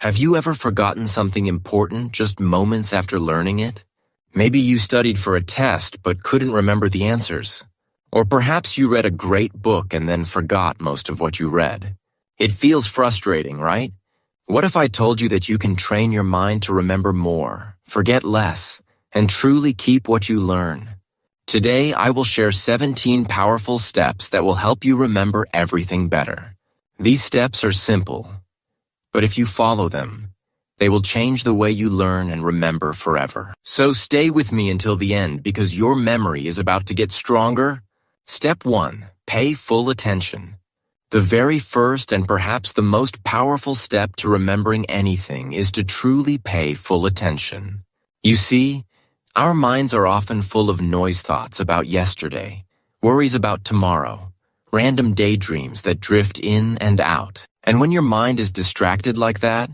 Have you ever forgotten something important just moments after learning it? Maybe you studied for a test but couldn't remember the answers. Or perhaps you read a great book and then forgot most of what you read. It feels frustrating, right? What if I told you that you can train your mind to remember more, forget less, and truly keep what you learn? Today, I will share 17 powerful steps that will help you remember everything better. These steps are simple, but if you follow them, they will change the way you learn and remember forever. So stay with me until the end because your memory is about to get stronger. Step 1. Pay full attention. The very first and perhaps the most powerful step to remembering anything is to truly pay full attention. You see, our minds are often full of noise thoughts about yesterday, worries about tomorrow, random daydreams that drift in and out. And when your mind is distracted like that,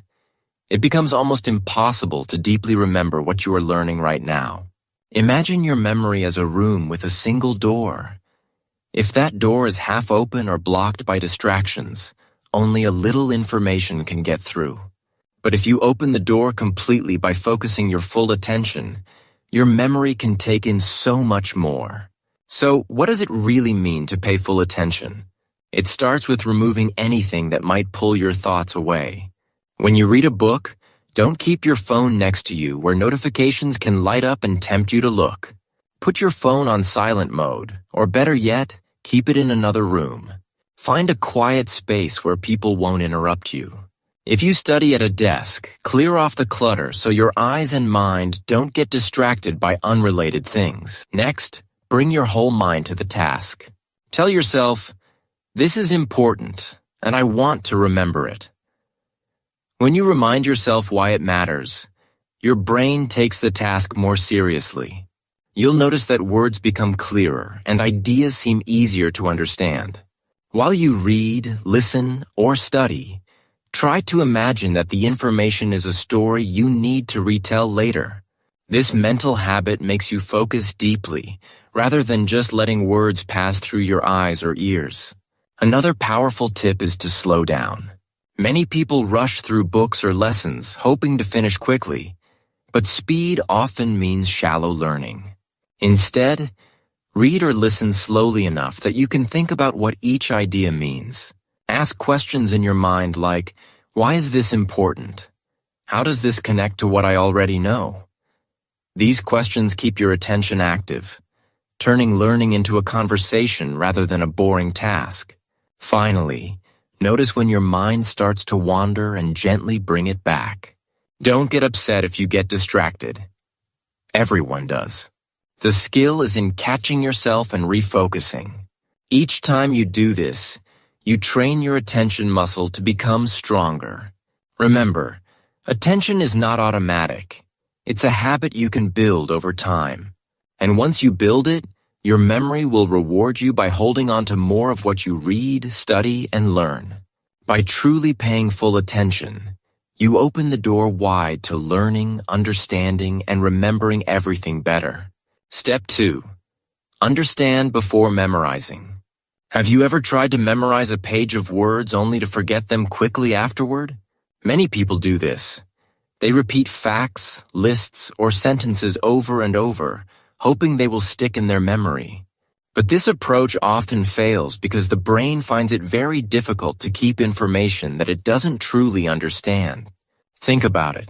it becomes almost impossible to deeply remember what you are learning right now. Imagine your memory as a room with a single door. If that door is half open or blocked by distractions, only a little information can get through. But if you open the door completely by focusing your full attention, your memory can take in so much more. So, what does it really mean to pay full attention? It starts with removing anything that might pull your thoughts away. When you read a book, don't keep your phone next to you where notifications can light up and tempt you to look. Put your phone on silent mode, or better yet, keep it in another room. Find a quiet space where people won't interrupt you. If you study at a desk, clear off the clutter so your eyes and mind don't get distracted by unrelated things. Next, bring your whole mind to the task. Tell yourself, "This is important, and I want to remember it." When you remind yourself why it matters, your brain takes the task more seriously. You'll notice that words become clearer and ideas seem easier to understand. While you read, listen, or study, try to imagine that the information is a story you need to retell later. This mental habit makes you focus deeply, rather than just letting words pass through your eyes or ears. Another powerful tip is to slow down. Many people rush through books or lessons, hoping to finish quickly, but speed often means shallow learning. Instead, read or listen slowly enough that you can think about what each idea means. Ask questions in your mind like, why is this important? How does this connect to what I already know? These questions keep your attention active, turning learning into a conversation rather than a boring task. Finally, notice when your mind starts to wander and gently bring it back. Don't get upset if you get distracted. Everyone does. The skill is in catching yourself and refocusing. Each time you do this, you train your attention muscle to become stronger. Remember, attention is not automatic. It's a habit you can build over time. And once you build it, your memory will reward you by holding on to more of what you read, study, and learn. By truly paying full attention, you open the door wide to learning, understanding, and remembering everything better. Step 2. Understand before memorizing. Have you ever tried to memorize a page of words only to forget them quickly afterward? Many people do this. They repeat facts, lists, or sentences over and over, hoping they will stick in their memory. But this approach often fails because the brain finds it very difficult to keep information that it doesn't truly understand. Think about it.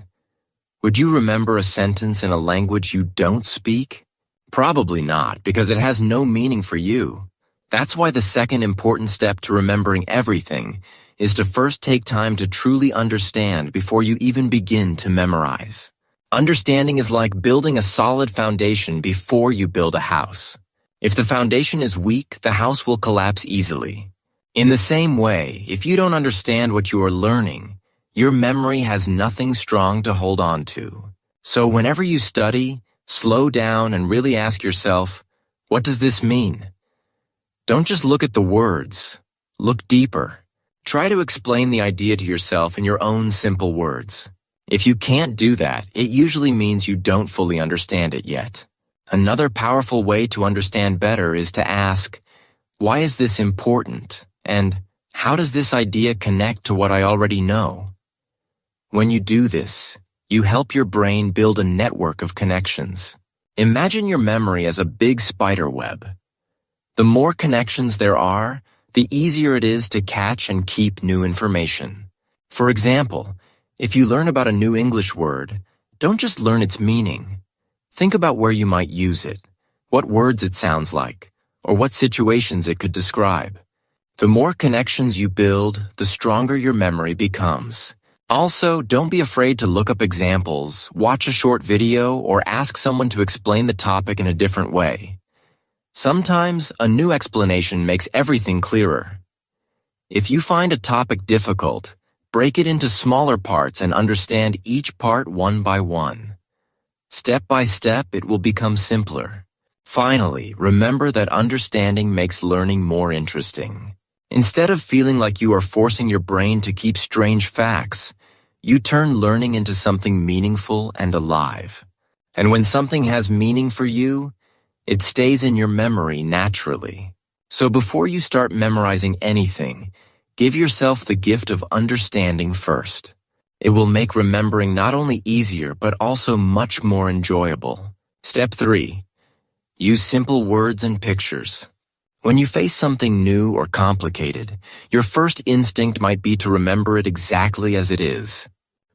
Would you remember a sentence in a language you don't speak? Probably not, because it has no meaning for you. That's why the second important step to remembering everything is to first take time to truly understand before you even begin to memorize. Understanding is like building a solid foundation before you build a house. If the foundation is weak, the house will collapse easily. In the same way, if you don't understand what you are learning, your memory has nothing strong to hold on to. So whenever you study, slow down and really ask yourself, what does this mean? Don't just look at the words. Look deeper. Try to explain the idea to yourself in your own simple words. If you can't do that, it usually means you don't fully understand it yet. Another powerful way to understand better is to ask, why is this important? And how does this idea connect to what I already know? When you do this, you help your brain build a network of connections. Imagine your memory as a big spider web. The more connections there are, the easier it is to catch and keep new information. For example, if you learn about a new English word, don't just learn its meaning. Think about where you might use it, what words it sounds like, or what situations it could describe. The more connections you build, the stronger your memory becomes. Also, don't be afraid to look up examples, watch a short video, or ask someone to explain the topic in a different way. Sometimes, a new explanation makes everything clearer. If you find a topic difficult, break it into smaller parts and understand each part one by one. Step by step, it will become simpler. Finally, remember that understanding makes learning more interesting. Instead of feeling like you are forcing your brain to keep strange facts, you turn learning into something meaningful and alive. And when something has meaning for you, it stays in your memory naturally. So before you start memorizing anything, give yourself the gift of understanding first. It will make remembering not only easier, but also much more enjoyable. Step 3. Use simple words and pictures. When you face something new or complicated, your first instinct might be to remember it exactly as it is.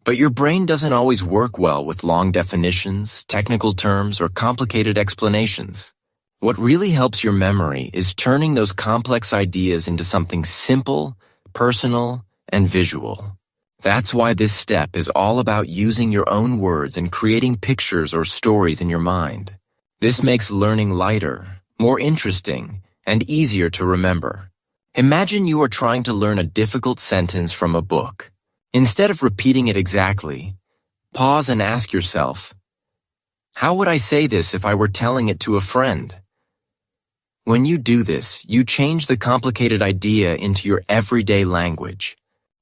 But your brain doesn't always work well with long definitions, technical terms, or complicated explanations. What really helps your memory is turning those complex ideas into something simple, personal, and visual. That's why this step is all about using your own words and creating pictures or stories in your mind. This makes learning lighter, more interesting, and easier to remember. Imagine you are trying to learn a difficult sentence from a book. Instead of repeating it exactly, pause and ask yourself, how would I say this if I were telling it to a friend? When you do this, you change the complicated idea into your everyday language.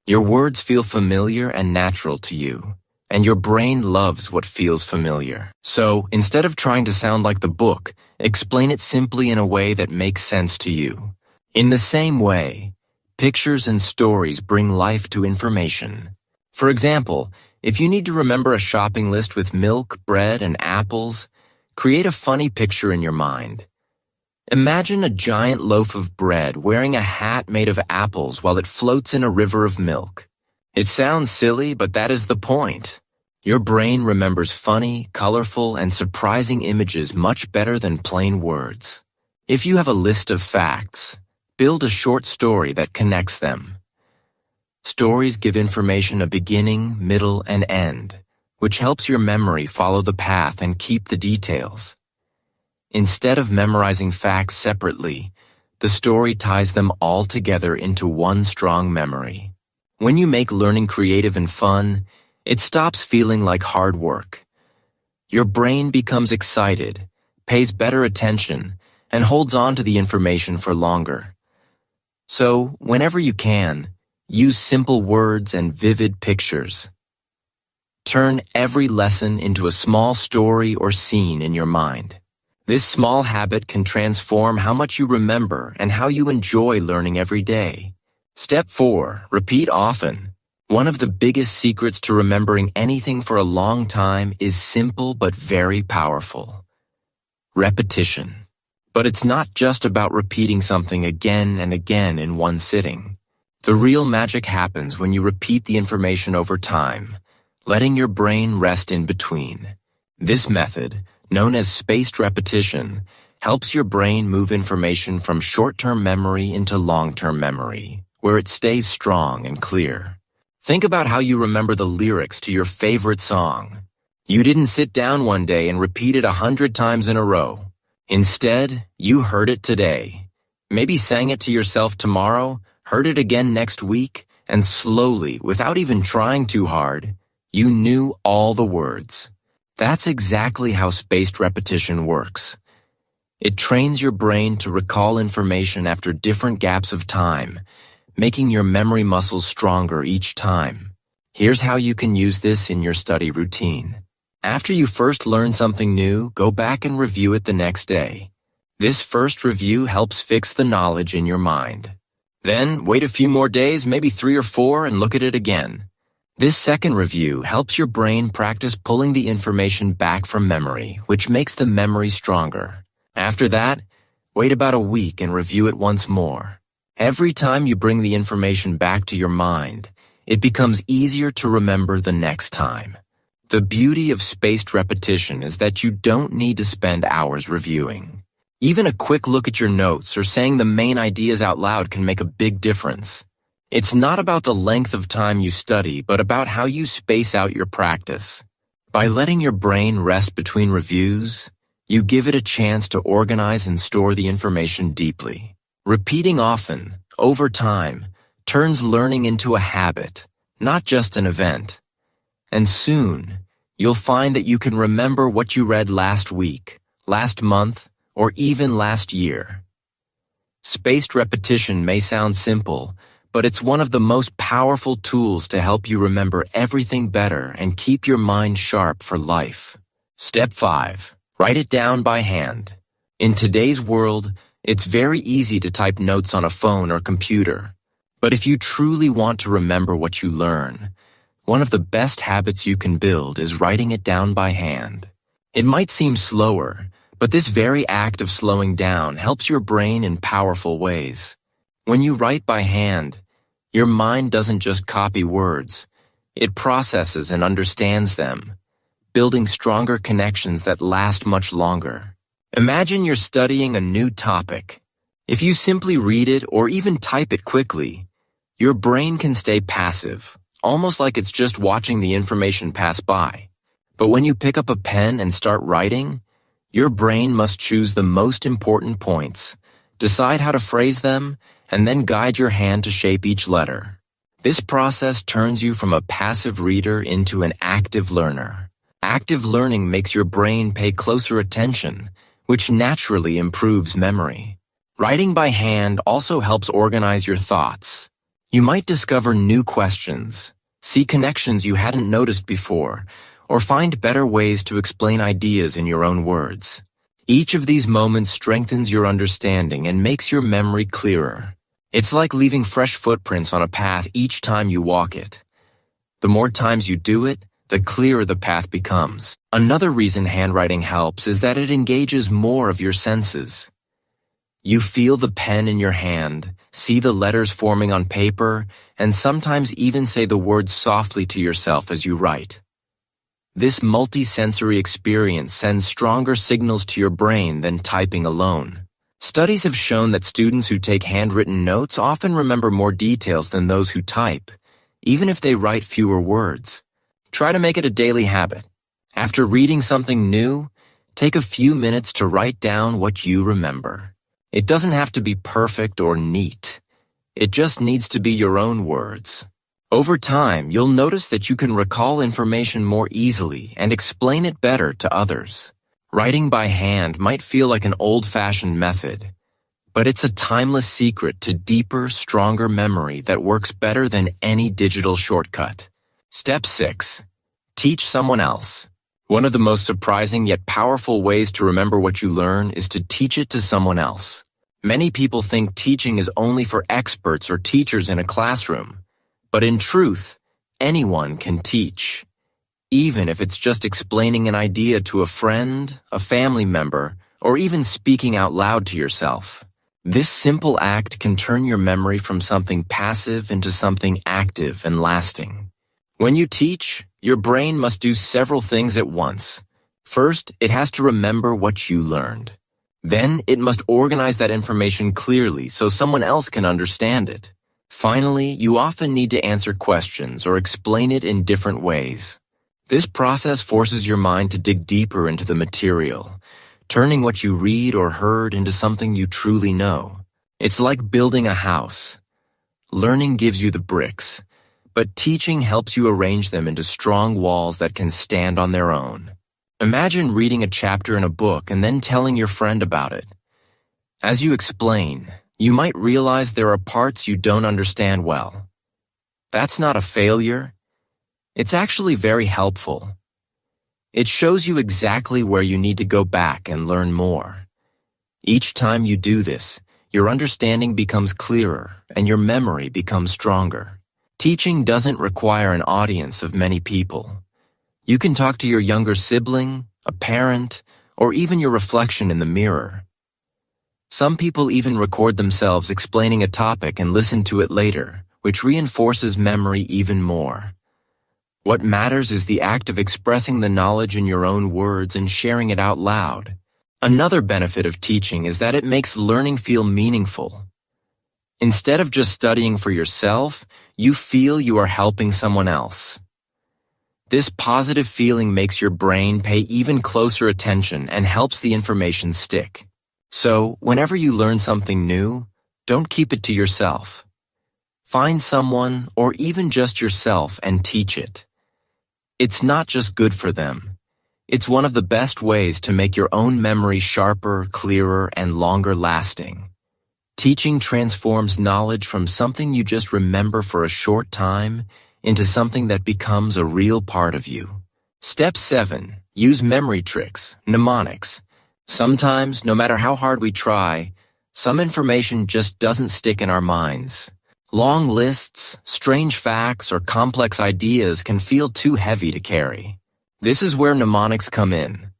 Your words feel familiar and natural to you, and your brain loves what feels familiar. So, instead of trying to sound like the book, explain it simply in a way that makes sense to you. In the same way, pictures and stories bring life to information. For example, if you need to remember a shopping list with milk, bread, and apples, create a funny picture in your mind. Imagine a giant loaf of bread wearing a hat made of apples while it floats in a river of milk. It sounds silly, but that is the point. Your brain remembers funny, colorful, and surprising images much better than plain words. If you have a list of facts, build a short story that connects them. Stories give information a beginning, middle, and end, which helps your memory follow the path and keep the details. Instead of memorizing facts separately, the story ties them all together into one strong memory. When you make learning creative and fun, it stops feeling like hard work. Your brain becomes excited, pays better attention, and holds on to the information for longer. So, whenever you can, use simple words and vivid pictures. Turn every lesson into a small story or scene in your mind. This small habit can transform how much you remember and how you enjoy learning every day. Step 4. Repeat often. One of the biggest secrets to remembering anything for a long time is simple but very powerful. Repetition. But it's not just about repeating something again and again in one sitting. The real magic happens when you repeat the information over time, letting your brain rest in between. This method, known as spaced repetition, helps your brain move information from short-term memory into long-term memory, where it stays strong and clear. Think about how you remember the lyrics to your favorite song. You didn't sit down one day and repeat it 100 times in a row. Instead, you heard it today. Maybe sang it to yourself tomorrow, heard it again next week, and slowly, without even trying too hard, you knew all the words. That's exactly how spaced repetition works. It trains your brain to recall information after different gaps of time, making your memory muscles stronger each time. Here's how you can use this in your study routine. After you first learn something new, go back and review it the next day. This first review helps fix the knowledge in your mind. Then, wait a few more days, maybe 3 or 4, and look at it again. This second review helps your brain practice pulling the information back from memory, which makes the memory stronger. After that, wait about a week and review it once more. Every time you bring the information back to your mind, it becomes easier to remember the next time. The beauty of spaced repetition is that you don't need to spend hours reviewing. Even a quick look at your notes or saying the main ideas out loud can make a big difference. It's not about the length of time you study, but about how you space out your practice. By letting your brain rest between reviews, you give it a chance to organize and store the information deeply. Repeating often, over time, turns learning into a habit, not just an event. And soon, you'll find that you can remember what you read last week, last month, or even last year. Spaced repetition may sound simple, but it's one of the most powerful tools to help you remember everything better and keep your mind sharp for life. Step 5. Write it down by hand. In today's world, it's very easy to type notes on a phone or computer. But if you truly want to remember what you learn, one of the best habits you can build is writing it down by hand. It might seem slower, but this very act of slowing down helps your brain in powerful ways. When you write by hand, your mind doesn't just copy words. It processes and understands them, building stronger connections that last much longer. Imagine you're studying a new topic. If you simply read it or even type it quickly, your brain can stay passive, almost like it's just watching the information pass by. But when you pick up a pen and start writing, your brain must choose the most important points, decide how to phrase them, and then guide your hand to shape each letter. This process turns you from a passive reader into an active learner. Active learning makes your brain pay closer attention, which naturally improves memory. Writing by hand also helps organize your thoughts. You might discover new questions, see connections you hadn't noticed before, or find better ways to explain ideas in your own words. Each of these moments strengthens your understanding and makes your memory clearer. It's like leaving fresh footprints on a path each time you walk it. The more times you do it, the clearer the path becomes. Another reason handwriting helps is that it engages more of your senses. You feel the pen in your hand, see the letters forming on paper, and sometimes even say the words softly to yourself as you write. This multi-sensory experience sends stronger signals to your brain than typing alone. Studies have shown that students who take handwritten notes often remember more details than those who type, even if they write fewer words. Try to make it a daily habit. After reading something new, take a few minutes to write down what you remember. It doesn't have to be perfect or neat. It just needs to be your own words. Over time, you'll notice that you can recall information more easily and explain it better to others. Writing by hand might feel like an old-fashioned method, but it's a timeless secret to deeper, stronger memory that works better than any digital shortcut. Step 6. Teach someone else. One of the most surprising yet powerful ways to remember what you learn is to teach it to someone else. Many people think teaching is only for experts or teachers in a classroom, but in truth, anyone can teach. Even if it's just explaining an idea to a friend, a family member, or even speaking out loud to yourself. This simple act can turn your memory from something passive into something active and lasting. When you teach, your brain must do several things at once. First, it has to remember what you learned. Then, it must organize that information clearly so someone else can understand it. Finally, you often need to answer questions or explain it in different ways. This process forces your mind to dig deeper into the material, turning what you read or heard into something you truly know. It's like building a house. Learning gives you the bricks, but teaching helps you arrange them into strong walls that can stand on their own. Imagine reading a chapter in a book and then telling your friend about it. As you explain, you might realize there are parts you don't understand well. That's not a failure. It's actually very helpful. It shows you exactly where you need to go back and learn more. Each time you do this, your understanding becomes clearer and your memory becomes stronger. Teaching doesn't require an audience of many people. You can talk to your younger sibling, a parent, or even your reflection in the mirror. Some people even record themselves explaining a topic and listen to it later, which reinforces memory even more. What matters is the act of expressing the knowledge in your own words and sharing it out loud. Another benefit of teaching is that it makes learning feel meaningful. Instead of just studying for yourself, you feel you are helping someone else. This positive feeling makes your brain pay even closer attention and helps the information stick. So, whenever you learn something new, don't keep it to yourself. Find someone, or even just yourself, and teach it. It's not just good for them. It's one of the best ways to make your own memory sharper, clearer, and longer lasting. Teaching transforms knowledge from something you just remember for a short time into something that becomes a real part of you. Step 7. Use memory tricks, mnemonics. Sometimes, no matter how hard we try, some information just doesn't stick in our minds. Long lists, strange facts, or complex ideas can feel too heavy to carry. This is where mnemonics come in.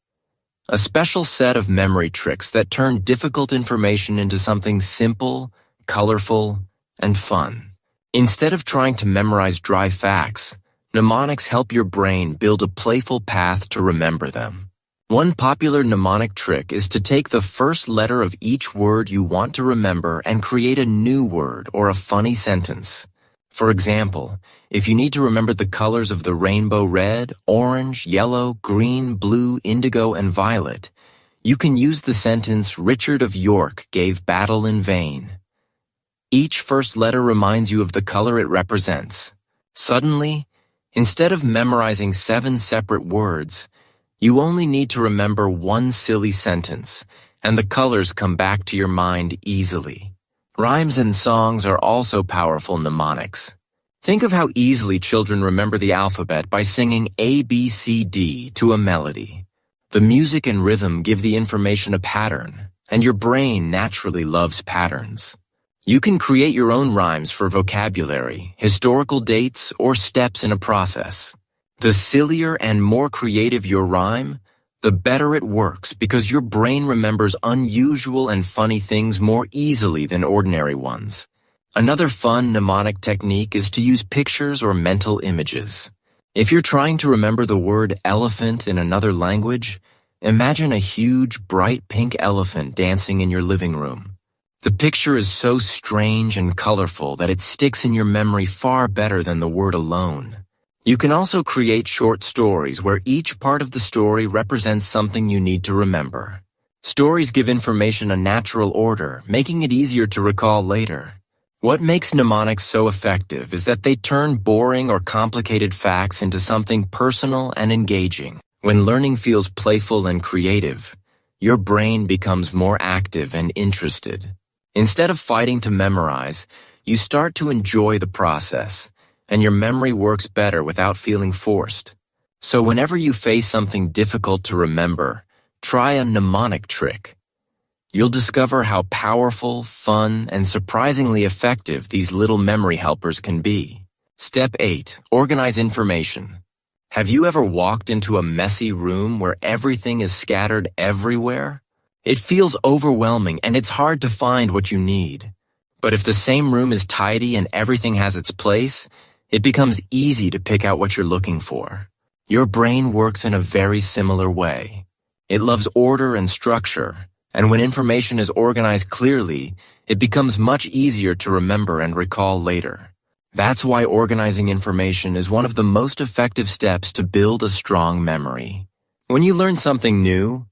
A special set of memory tricks that turn difficult information into something simple, colorful, and fun. Instead of trying to memorize dry facts, mnemonics help your brain build a playful path to remember them. One popular mnemonic trick is to take the first letter of each word you want to remember and create a new word or a funny sentence. For example, if you need to remember the colors of the rainbow red, orange, yellow, green, blue, indigo, and violet, you can use the sentence Richard of York gave battle in vain. Each first letter reminds you of the color it represents. Suddenly, instead of memorizing 7 separate words, you only need to remember one silly sentence, and the colors come back to your mind easily. Rhymes and songs are also powerful mnemonics. Think of how easily children remember the alphabet by singing A, B, C, D to a melody. The music and rhythm give the information a pattern, and your brain naturally loves patterns. You can create your own rhymes for vocabulary, historical dates, or steps in a process. The sillier and more creative your rhyme, the better it works because your brain remembers unusual and funny things more easily than ordinary ones. Another fun mnemonic technique is to use pictures or mental images. If you're trying to remember the word elephant in another language, imagine a huge, bright pink elephant dancing in your living room. The picture is so strange and colorful that it sticks in your memory far better than the word alone. You can also create short stories where each part of the story represents something you need to remember. Stories give information a natural order, making it easier to recall later. What makes mnemonics so effective is that they turn boring or complicated facts into something personal and engaging. When learning feels playful and creative, your brain becomes more active and interested. Instead of fighting to memorize, you start to enjoy the process, and your memory works better without feeling forced. So whenever you face something difficult to remember, try a mnemonic trick. You'll discover how powerful, fun, and surprisingly effective these little memory helpers can be. Step 8. Organize information. Have you ever walked into a messy room where everything is scattered everywhere? It feels overwhelming and it's hard to find what you need. But if the same room is tidy and everything has its place, it becomes easy to pick out what you're looking for. Your brain works in a very similar way. It loves order and structure, and when information is organized clearly, it becomes much easier to remember and recall later. That's why organizing information is one of the most effective steps to build a strong memory. When you learn something new,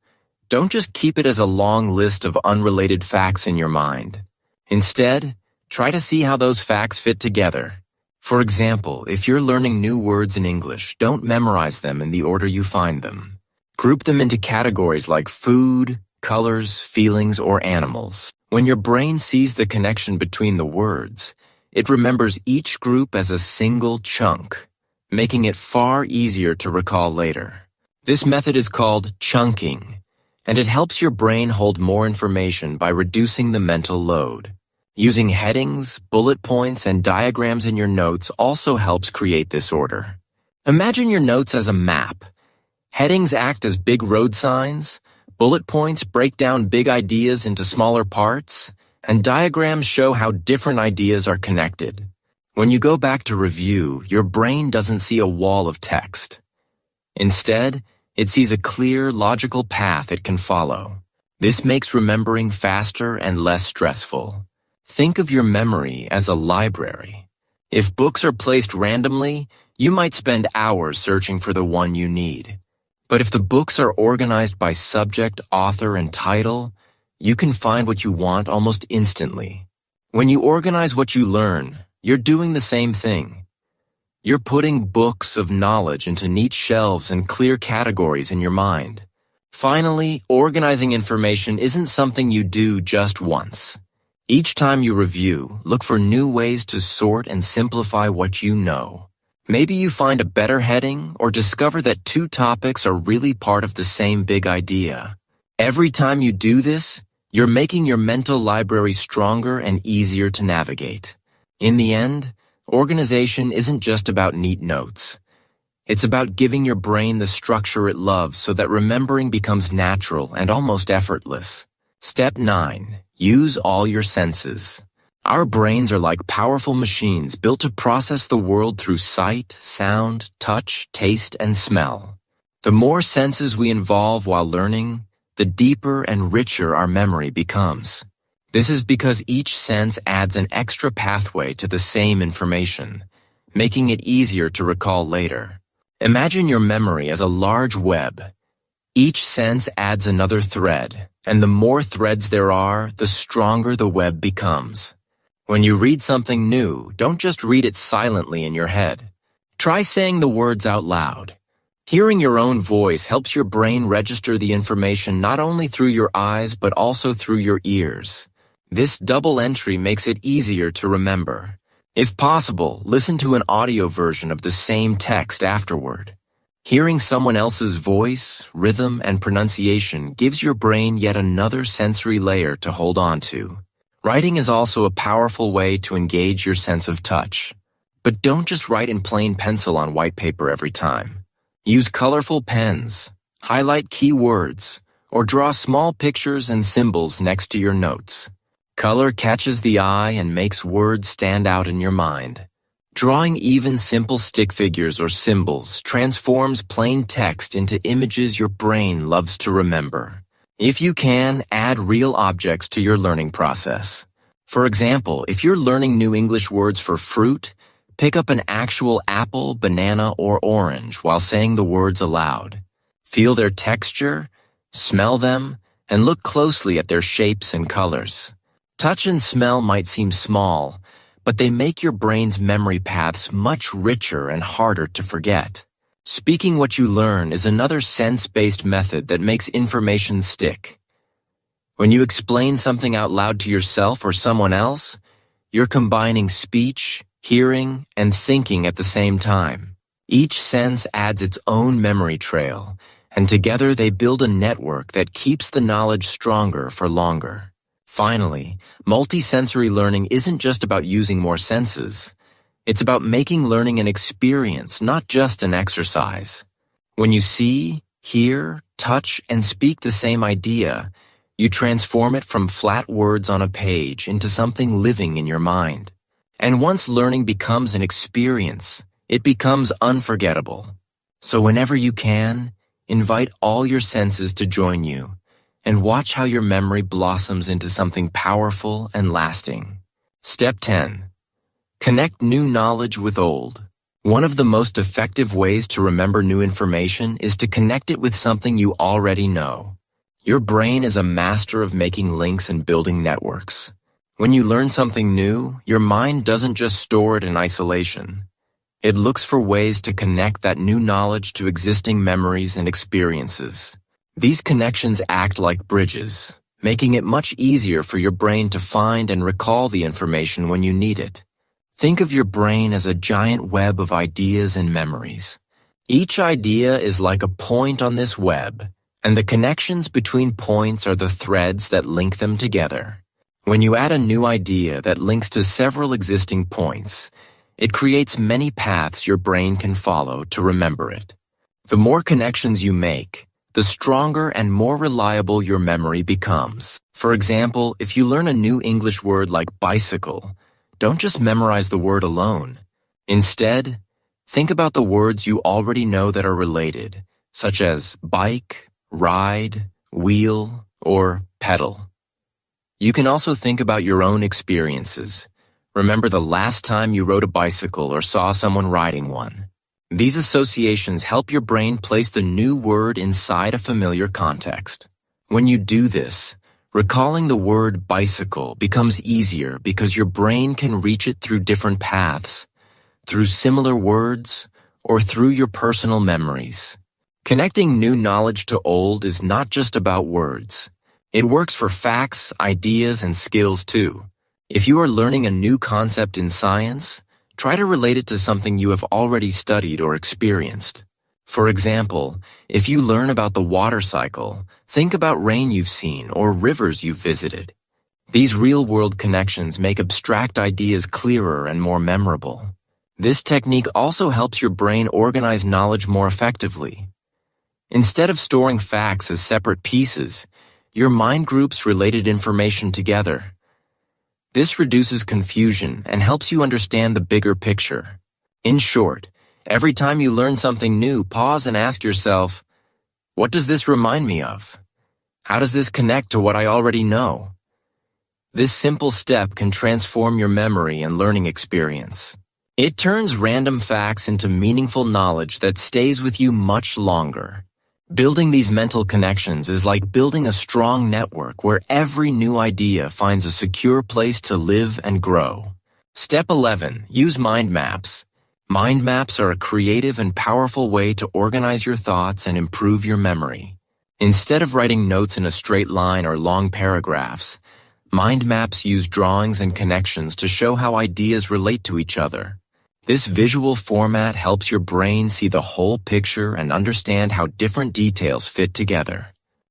don't just keep it as a long list of unrelated facts in your mind. Instead, try to see how those facts fit together. For example, if you're learning new words in English, don't memorize them in the order you find them. Group them into categories like food, colors, feelings, or animals. When your brain sees the connection between the words, it remembers each group as a single chunk, making it far easier to recall later. This method is called chunking, and it helps your brain hold more information by reducing the mental load. Using headings, bullet points, and diagrams in your notes also helps create this order. Imagine your notes as a map. Headings act as big road signs, bullet points break down big ideas into smaller parts, and diagrams show how different ideas are connected. When you go back to review, your brain doesn't see a wall of text. Instead, it sees a clear, logical path it can follow. This makes remembering faster and less stressful. Think of your memory as a library. If books are placed randomly, you might spend hours searching for the one you need. But if the books are organized by subject, author, and title, you can find what you want almost instantly. When you organize what you learn, you're doing the same thing. You're putting books of knowledge into neat shelves and clear categories in your mind. Finally, organizing information isn't something you do just once. Each time you review, look for new ways to sort and simplify what you know. Maybe you find a better heading or discover that two topics are really part of the same big idea. Every time you do this, you're making your mental library stronger and easier to navigate. In the end, organization isn't just about neat notes. It's about giving your brain the structure it loves so that remembering becomes natural and almost effortless. Step 9. Use all your senses. Our brains are like powerful machines built to process the world through sight, sound, touch, taste, and smell. The more senses we involve while learning, the deeper and richer our memory becomes. This is because each sense adds an extra pathway to the same information, making it easier to recall later. Imagine your memory as a large web. Each sense adds another thread, and the more threads there are, the stronger the web becomes. When you read something new, don't just read it silently in your head. Try saying the words out loud. Hearing your own voice helps your brain register the information not only through your eyes but also through your ears. This double entry makes it easier to remember. If possible, listen to an audio version of the same text afterward. Hearing someone else's voice, rhythm, and pronunciation gives your brain yet another sensory layer to hold on to. Writing is also a powerful way to engage your sense of touch. But don't just write in plain pencil on white paper every time. Use colorful pens, highlight key words, or draw small pictures and symbols next to your notes. Color catches the eye and makes words stand out in your mind. Drawing even simple stick figures or symbols transforms plain text into images your brain loves to remember. If you can, add real objects to your learning process. For example, if you're learning new English words for fruit, pick up an actual apple, banana, or orange while saying the words aloud. Feel their texture, smell them, and look closely at their shapes and colors. Touch and smell might seem small, but they make your brain's memory paths much richer and harder to forget. Speaking what you learn is another sense-based method that makes information stick. When you explain something out loud to yourself or someone else, you're combining speech, hearing, and thinking at the same time. Each sense adds its own memory trail, and together they build a network that keeps the knowledge stronger for longer. Finally, multisensory learning isn't just about using more senses. It's about making learning an experience, not just an exercise. When you see, hear, touch, and speak the same idea, you transform it from flat words on a page into something living in your mind. And once learning becomes an experience, it becomes unforgettable. So whenever you can, invite all your senses to join you, and watch how your memory blossoms into something powerful and lasting. Step 10. Connect new knowledge with old. One of the most effective ways to remember new information is to connect it with something you already know. Your brain is a master of making links and building networks. When you learn something new, your mind doesn't just store it in isolation. It looks for ways to connect that new knowledge to existing memories and experiences. These connections act like bridges, making it much easier for your brain to find and recall the information when you need it. Think of your brain as a giant web of ideas and memories. Each idea is like a point on this web, and the connections between points are the threads that link them together. When you add a new idea that links to several existing points, it creates many paths your brain can follow to remember it. The more connections you make, the stronger and more reliable your memory becomes. For example, if you learn a new English word like bicycle, don't just memorize the word alone. Instead, think about the words you already know that are related, such as bike, ride, wheel, or pedal. You can also think about your own experiences. Remember the last time you rode a bicycle or saw someone riding one. These associations help your brain place the new word inside a familiar context. When you do this, recalling the word bicycle becomes easier because your brain can reach it through different paths, through similar words, or through your personal memories. Connecting new knowledge to old is not just about words. It works for facts, ideas, and skills too. If you are learning a new concept in science, try to relate it to something you have already studied or experienced. For example, if you learn about the water cycle, think about rain you've seen or rivers you've visited. These real-world connections make abstract ideas clearer and more memorable. This technique also helps your brain organize knowledge more effectively. Instead of storing facts as separate pieces, your mind groups related information together. This reduces confusion and helps you understand the bigger picture. In short, every time you learn something new, pause and ask yourself, what does this remind me of? How does this connect to what I already know? This simple step can transform your memory and learning experience. It turns random facts into meaningful knowledge that stays with you much longer. Building these mental connections is like building a strong network where every new idea finds a secure place to live and grow. Step 11. Use mind maps. Mind maps are a creative and powerful way to organize your thoughts and improve your memory. Instead of writing notes in a straight line or long paragraphs, mind maps use drawings and connections to show how ideas relate to each other. This visual format helps your brain see the whole picture and understand how different details fit together.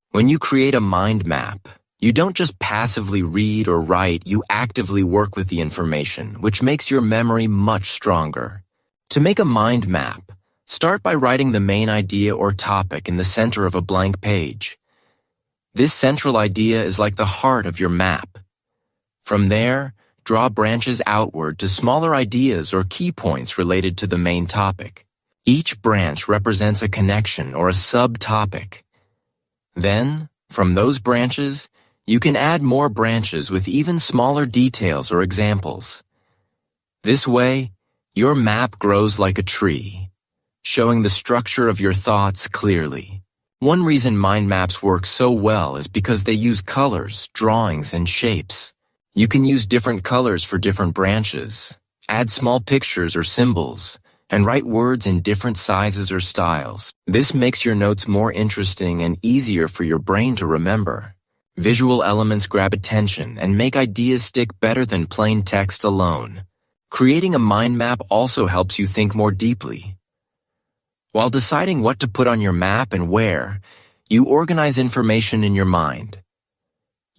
When you create a mind map, you don't just passively read or write, you actively work with the information, which makes your memory much stronger. To make a mind map, start by writing the main idea or topic in the center of a blank page. This central idea is like the heart of your map. From there, draw branches outward to smaller ideas or key points related to the main topic. Each branch represents a connection or a subtopic. Then, from those branches, you can add more branches with even smaller details or examples. This way, your map grows like a tree, showing the structure of your thoughts clearly. One reason mind maps work so well is because they use colors, drawings, and shapes. You can use different colors for different branches, add small pictures or symbols, and write words in different sizes or styles. This makes your notes more interesting and easier for your brain to remember. Visual elements grab attention and make ideas stick better than plain text alone. Creating a mind map also helps you think more deeply. While deciding what to put on your map and where, you organize information in your mind.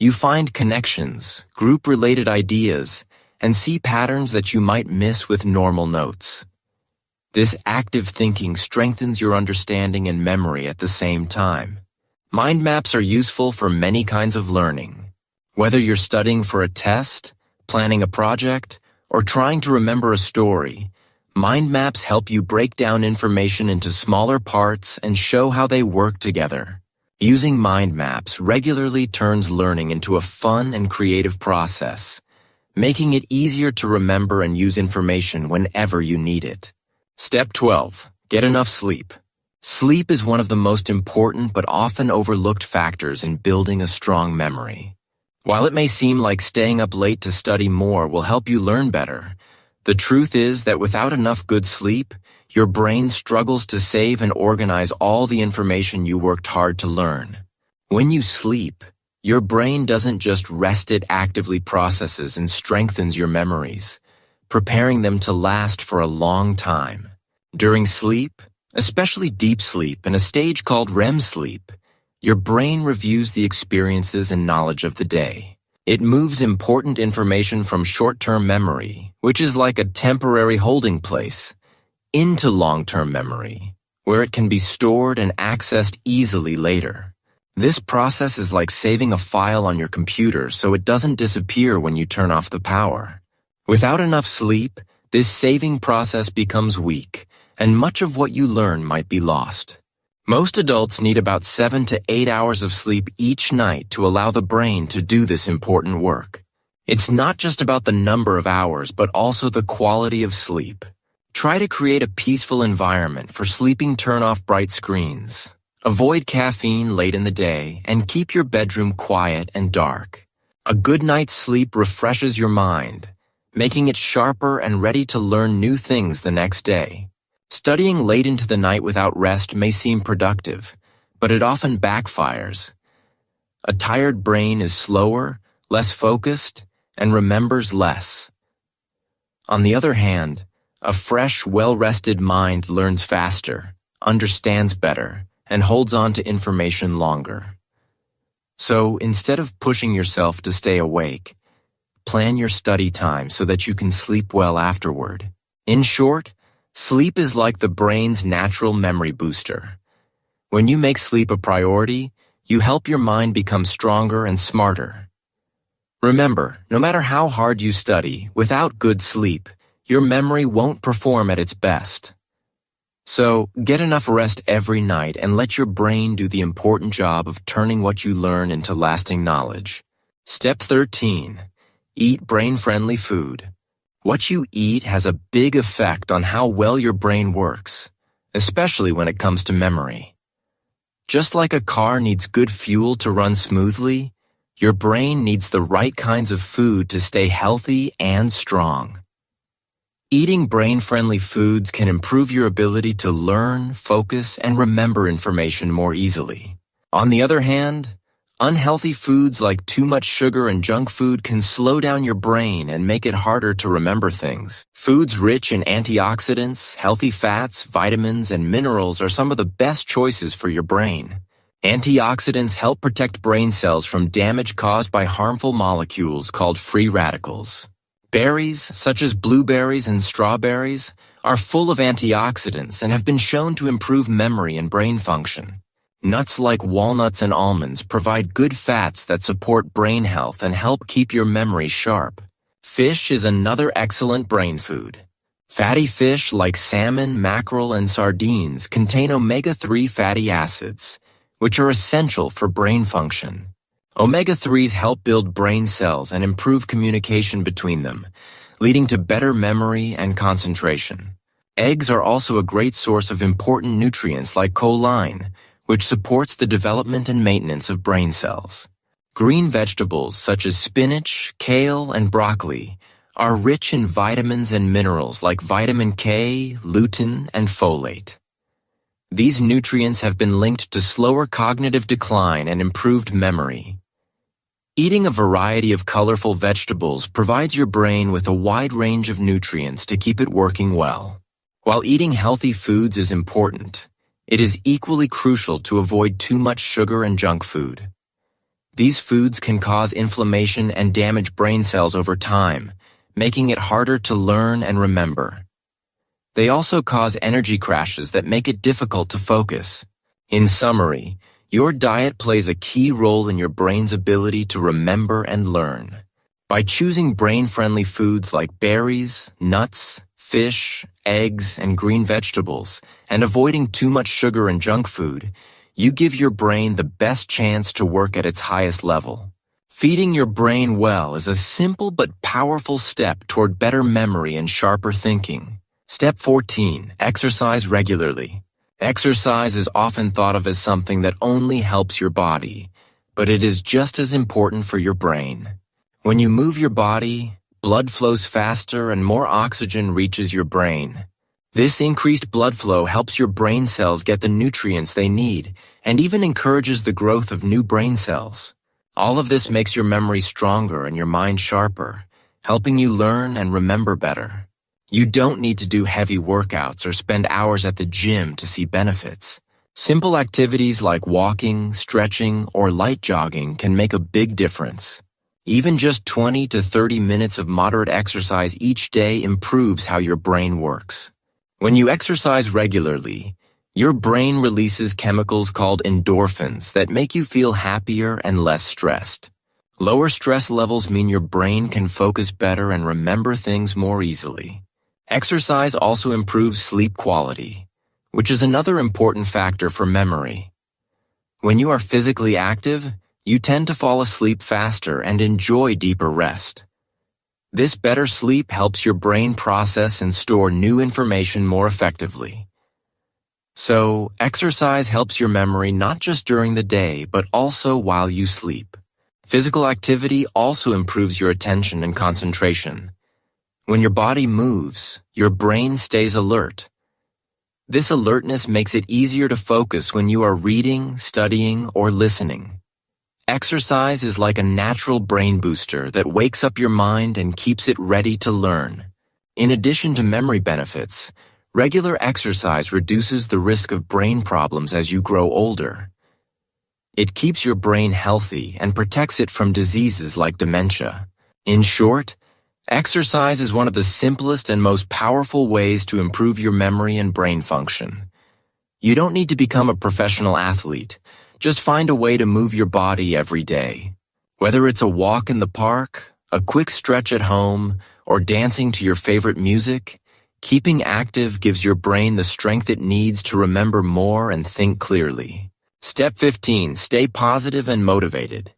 You find connections, group-related ideas, and see patterns that you might miss with normal notes. This active thinking strengthens your understanding and memory at the same time. Mind maps are useful for many kinds of learning. Whether you're studying for a test, planning a project, or trying to remember a story, mind maps help you break down information into smaller parts and show how they work together. Using mind maps regularly turns learning into a fun and creative process, making it easier to remember and use information whenever you need it. Step 12. Get enough sleep. Sleep is one of the most important but often overlooked factors in building a strong memory. While it may seem like staying up late to study more will help you learn better, the truth is that without enough good sleep, your brain struggles to save and organize all the information you worked hard to learn. When you sleep, your brain doesn't just rest, it actively processes and strengthens your memories, preparing them to last for a long time. During sleep, especially deep sleep and a stage called REM sleep, your brain reviews the experiences and knowledge of the day. It moves important information from short-term memory, which is like a temporary holding place, into long-term memory, where it can be stored and accessed easily later. This process is like saving a file on your computer so it doesn't disappear when you turn off the power. Without enough sleep, this saving process becomes weak, and much of what you learn might be lost. Most adults need about 7 to 8 hours of sleep each night to allow the brain to do this important work. It's not just about the number of hours, but also the quality of sleep. Try to create a peaceful environment for sleeping. Turn off bright screens. Avoid caffeine late in the day, and keep your bedroom quiet and dark. A good night's sleep refreshes your mind, making it sharper and ready to learn new things the next day. Studying late into the night without rest may seem productive, but it often backfires. A tired brain is slower, less focused, and remembers less. On the other hand, a fresh, well-rested mind learns faster, understands better, and holds on to information longer. So instead of pushing yourself to stay awake, plan your study time so that you can sleep well afterward. In short, sleep is like the brain's natural memory booster. When you make sleep a priority, you help your mind become stronger and smarter. Remember, no matter how hard you study, without good sleep, your memory won't perform at its best. So, get enough rest every night and let your brain do the important job of turning what you learn into lasting knowledge. Step 13. Eat brain-friendly food. What you eat has a big effect on how well your brain works, especially when it comes to memory. Just like a car needs good fuel to run smoothly, your brain needs the right kinds of food to stay healthy and strong. Eating brain-friendly foods can improve your ability to learn, focus, and remember information more easily. On the other hand, unhealthy foods like too much sugar and junk food can slow down your brain and make it harder to remember things. Foods rich in antioxidants, healthy fats, vitamins, and minerals are some of the best choices for your brain. Antioxidants help protect brain cells from damage caused by harmful molecules called free radicals. Berries, such as blueberries and strawberries, are full of antioxidants and have been shown to improve memory and brain function. Nuts like walnuts and almonds provide good fats that support brain health and help keep your memory sharp. Fish is another excellent brain food. Fatty fish like salmon, mackerel, and sardines contain omega-3 fatty acids, which are essential for brain function. Omega-3s help build brain cells and improve communication between them, leading to better memory and concentration. Eggs are also a great source of important nutrients like choline, which supports the development and maintenance of brain cells. Green vegetables such as spinach, kale, and broccoli are rich in vitamins and minerals like vitamin K, lutein, and folate. These nutrients have been linked to slower cognitive decline and improved memory. Eating a variety of colorful vegetables provides your brain with a wide range of nutrients to keep it working well. While eating healthy foods is important, it is equally crucial to avoid too much sugar and junk food. These foods can cause inflammation and damage brain cells over time, making it harder to learn and remember. They also cause energy crashes that make it difficult to focus. In summary, your diet plays a key role in your brain's ability to remember and learn. By choosing brain-friendly foods like berries, nuts, fish, eggs, and green vegetables, and avoiding too much sugar and junk food, you give your brain the best chance to work at its highest level. Feeding your brain well is a simple but powerful step toward better memory and sharper thinking. Step 14. Exercise regularly. Exercise is often thought of as something that only helps your body, but it is just as important for your brain. When you move your body, blood flows faster and more oxygen reaches your brain. This increased blood flow helps your brain cells get the nutrients they need and even encourages the growth of new brain cells. All of this makes your memory stronger and your mind sharper, helping you learn and remember better. You don't need to do heavy workouts or spend hours at the gym to see benefits. Simple activities like walking, stretching, or light jogging can make a big difference. Even just 20 to 30 minutes of moderate exercise each day improves how your brain works. When you exercise regularly, your brain releases chemicals called endorphins that make you feel happier and less stressed. Lower stress levels mean your brain can focus better and remember things more easily. Exercise also improves sleep quality, which is another important factor for memory. When you are physically active, you tend to fall asleep faster and enjoy deeper rest. This better sleep helps your brain process and store new information more effectively. So, exercise helps your memory not just during the day, but also while you sleep. Physical activity also improves your attention and concentration. When your body moves, your brain stays alert. This alertness makes it easier to focus when you are reading, studying, or listening. Exercise is like a natural brain booster that wakes up your mind and keeps it ready to learn. In addition to memory benefits, regular exercise reduces the risk of brain problems as you grow older. It keeps your brain healthy and protects it from diseases like dementia. In short, exercise is one of the simplest and most powerful ways to improve your memory and brain function. You don't need to become a professional athlete. Just find a way to move your body every day. Whether it's a walk in the park, a quick stretch at home, or dancing to your favorite music, keeping active gives your brain the strength it needs to remember more and think clearly. Step 15. Stay positive and motivated.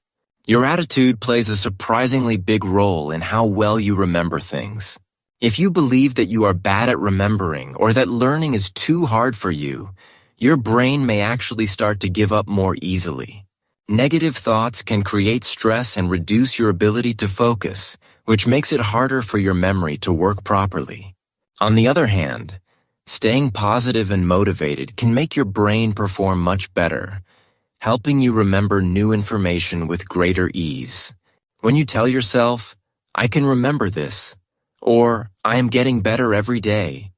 Your attitude plays a surprisingly big role in how well you remember things. If you believe that you are bad at remembering or that learning is too hard for you, your brain may actually start to give up more easily. Negative thoughts can create stress and reduce your ability to focus, which makes it harder for your memory to work properly. On the other hand, staying positive and motivated can make your brain perform much better, helping you remember new information with greater ease. When you tell yourself, "I can remember this," or "I am getting better every day,"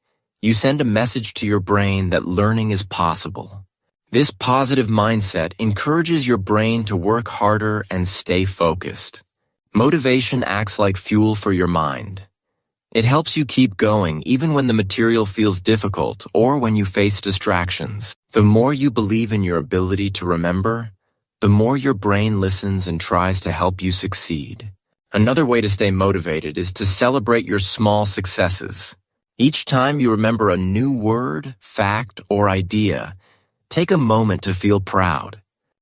you send a message to your brain that learning is possible. This positive mindset encourages your brain to work harder and stay focused. Motivation acts like fuel for your mind. It helps you keep going even when the material feels difficult or when you face distractions. The more you believe in your ability to remember, the more your brain listens and tries to help you succeed. Another way to stay motivated is to celebrate your small successes. Each time you remember a new word, fact, or idea, take a moment to feel proud.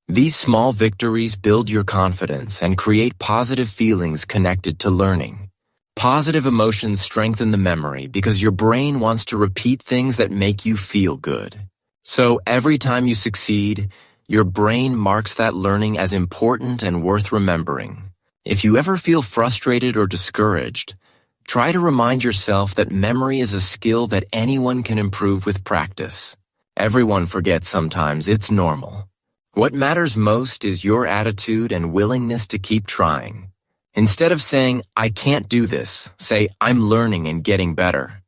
These small victories build your confidence and create positive feelings connected to learning. Positive emotions strengthen the memory because your brain wants to repeat things that make you feel good. So every time you succeed, your brain marks that learning as important and worth remembering. If you ever feel frustrated or discouraged, try to remind yourself that memory is a skill that anyone can improve with practice. Everyone forgets sometimes, it's normal. What matters most is your attitude and willingness to keep trying. Instead of saying, "I can't do this," say, "I'm learning and getting better."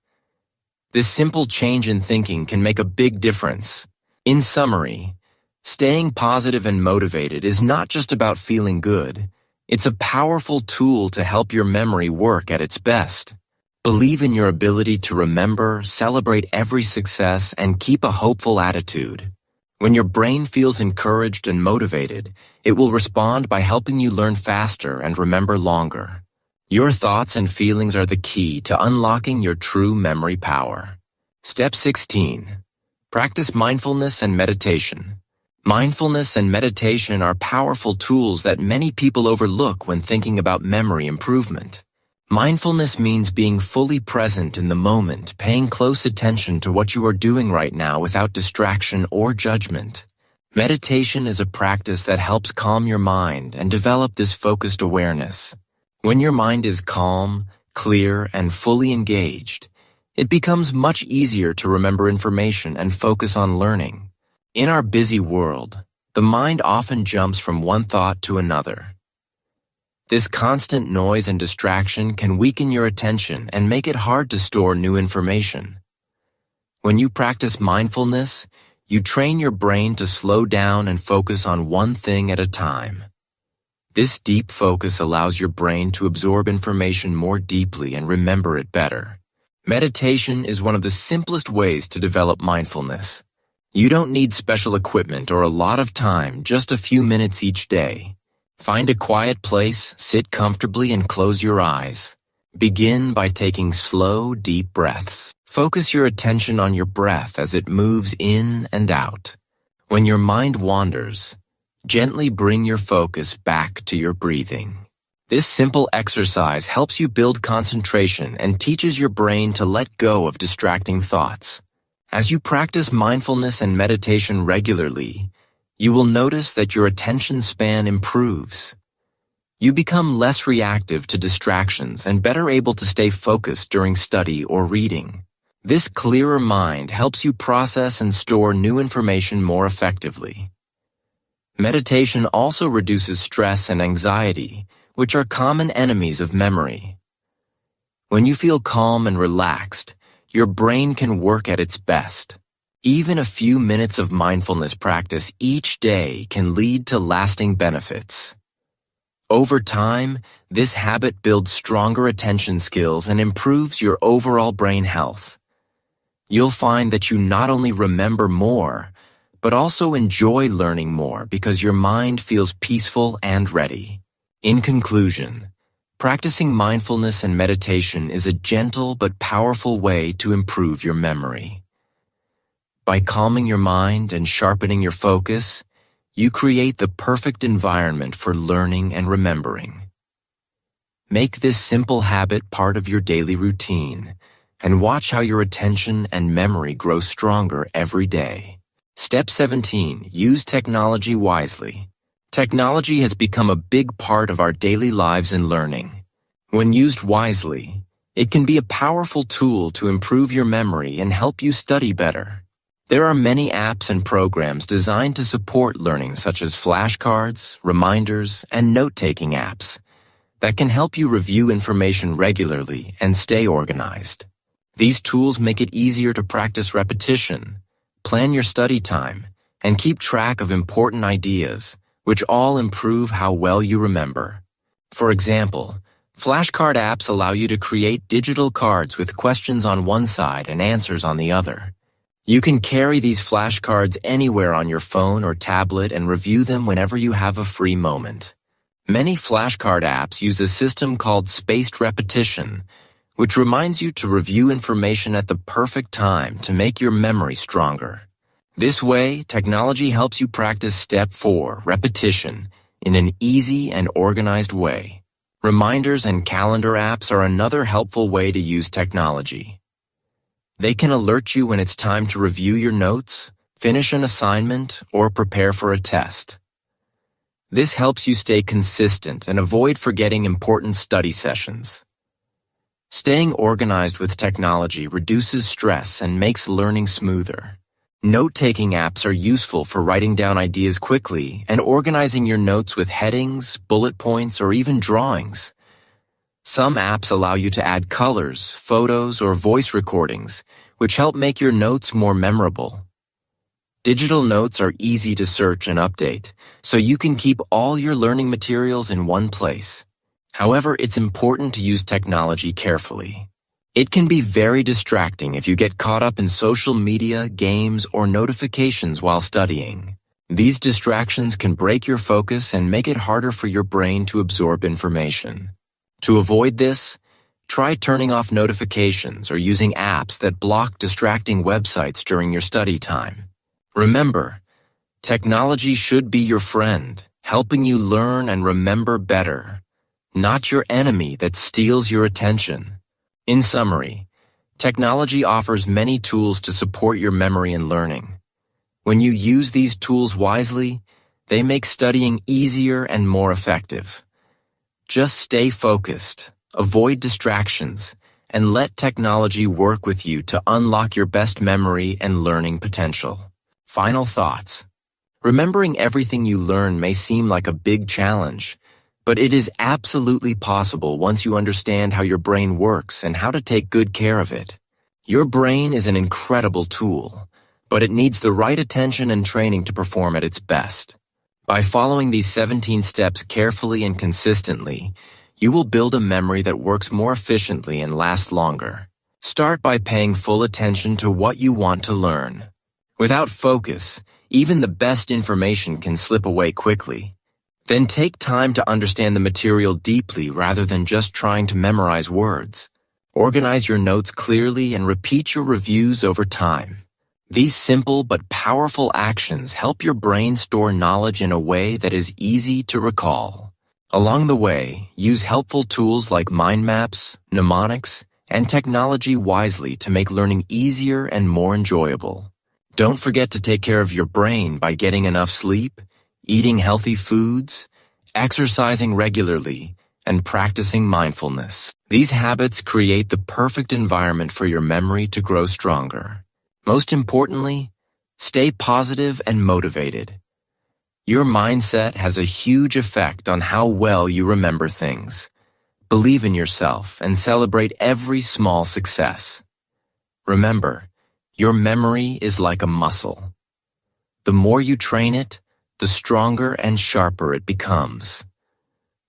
This simple change in thinking can make a big difference. In summary, staying positive and motivated is not just about feeling good. It's a powerful tool to help your memory work at its best. Believe in your ability to remember, celebrate every success, and keep a hopeful attitude. When your brain feels encouraged and motivated, it will respond by helping you learn faster and remember longer. Your thoughts and feelings are the key to unlocking your true memory power. Step 16. Practice mindfulness and meditation. Mindfulness and meditation are powerful tools that many people overlook when thinking about memory improvement. Mindfulness means being fully present in the moment, paying close attention to what you are doing right now without distraction or judgment. Meditation is a practice that helps calm your mind and develop this focused awareness. When your mind is calm, clear, and fully engaged, it becomes much easier to remember information and focus on learning. In our busy world, the mind often jumps from one thought to another. This constant noise and distraction can weaken your attention and make it hard to store new information. When you practice mindfulness, you train your brain to slow down and focus on one thing at a time. This deep focus allows your brain to absorb information more deeply and remember it better. Meditation is one of the simplest ways to develop mindfulness. You don't need special equipment or a lot of time, just a few minutes each day. Find a quiet place, sit comfortably, and close your eyes. Begin by taking slow, deep breaths. Focus your attention on your breath as it moves in and out. When your mind wanders, gently bring your focus back to your breathing. This simple exercise helps you build concentration and teaches your brain to let go of distracting thoughts. As you practice mindfulness and meditation regularly, you will notice that your attention span improves. You become less reactive to distractions and better able to stay focused during study or reading. This clearer mind helps you process and store new information more effectively. Meditation also reduces stress and anxiety, which are common enemies of memory. When you feel calm and relaxed, your brain can work at its best. Even a few minutes of mindfulness practice each day can lead to lasting benefits. Over time, this habit builds stronger attention skills and improves your overall brain health. You'll find that you not only remember more, but also enjoy learning more because your mind feels peaceful and ready. In conclusion, practicing mindfulness and meditation is a gentle but powerful way to improve your memory. By calming your mind and sharpening your focus, you create the perfect environment for learning and remembering. Make this simple habit part of your daily routine, and watch how your attention and memory grow stronger every day. Step 17. Use technology wisely. Technology has become a big part of our daily lives and learning. When used wisely, it can be a powerful tool to improve your memory and help you study better. There are many apps and programs designed to support learning, such as flashcards, reminders, and note-taking apps that can help you review information regularly and stay organized. These tools make it easier to practice repetition, plan your study time, and keep track of important ideas, which all improve how well you remember. For example, flashcard apps allow you to create digital cards with questions on one side and answers on the other. You can carry these flashcards anywhere on your phone or tablet and review them whenever you have a free moment. Many flashcard apps use a system called spaced repetition, which reminds you to review information at the perfect time to make your memory stronger. This way, technology helps you practice step 4, repetition, in an easy and organized way. Reminders and calendar apps are another helpful way to use technology. They can alert you when it's time to review your notes, finish an assignment, or prepare for a test. This helps you stay consistent and avoid forgetting important study sessions. Staying organized with technology reduces stress and makes learning smoother. Note-taking apps are useful for writing down ideas quickly and organizing your notes with headings, bullet points, or even drawings. Some apps allow you to add colors, photos, or voice recordings, which help make your notes more memorable. Digital notes are easy to search and update, so you can keep all your learning materials in one place. However, it's important to use technology carefully. It can be very distracting if you get caught up in social media, games, or notifications while studying. These distractions can break your focus and make it harder for your brain to absorb information. To avoid this, try turning off notifications or using apps that block distracting websites during your study time. Remember, technology should be your friend, helping you learn and remember better, not your enemy that steals your attention. In summary, technology offers many tools to support your memory and learning. When you use these tools wisely, they make studying easier and more effective. Just stay focused, avoid distractions, and let technology work with you to unlock your best memory and learning potential. Final thoughts. Remembering everything you learn may seem like a big challenge, but it is absolutely possible once you understand how your brain works and how to take good care of it. Your brain is an incredible tool, but it needs the right attention and training to perform at its best. By following these 17 steps carefully and consistently, you will build a memory that works more efficiently and lasts longer. Start by paying full attention to what you want to learn. Without focus, even the best information can slip away quickly. Then take time to understand the material deeply rather than just trying to memorize words. Organize your notes clearly and repeat your reviews over time. These simple but powerful actions help your brain store knowledge in a way that is easy to recall. Along the way, use helpful tools like mind maps, mnemonics, and technology wisely to make learning easier and more enjoyable. Don't forget to take care of your brain by getting enough sleep, eating healthy foods, exercising regularly, and practicing mindfulness. These habits create the perfect environment for your memory to grow stronger. Most importantly, stay positive and motivated. Your mindset has a huge effect on how well you remember things. Believe in yourself and celebrate every small success. Remember, your memory is like a muscle. The more you train it, the stronger and sharper it becomes.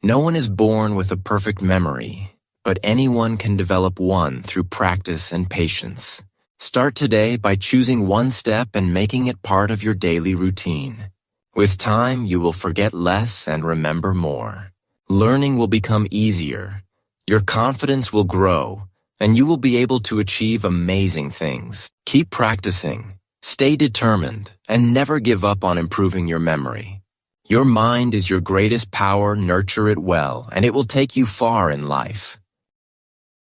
No one is born with a perfect memory, but anyone can develop one through practice and patience. Start today by choosing one step and making it part of your daily routine. With time, you will forget less and remember more. Learning will become easier. Your confidence will grow, and you will be able to achieve amazing things. Keep practicing. Stay determined and never give up on improving your memory. Your mind is your greatest power. Nurture it well, and it will take you far in life.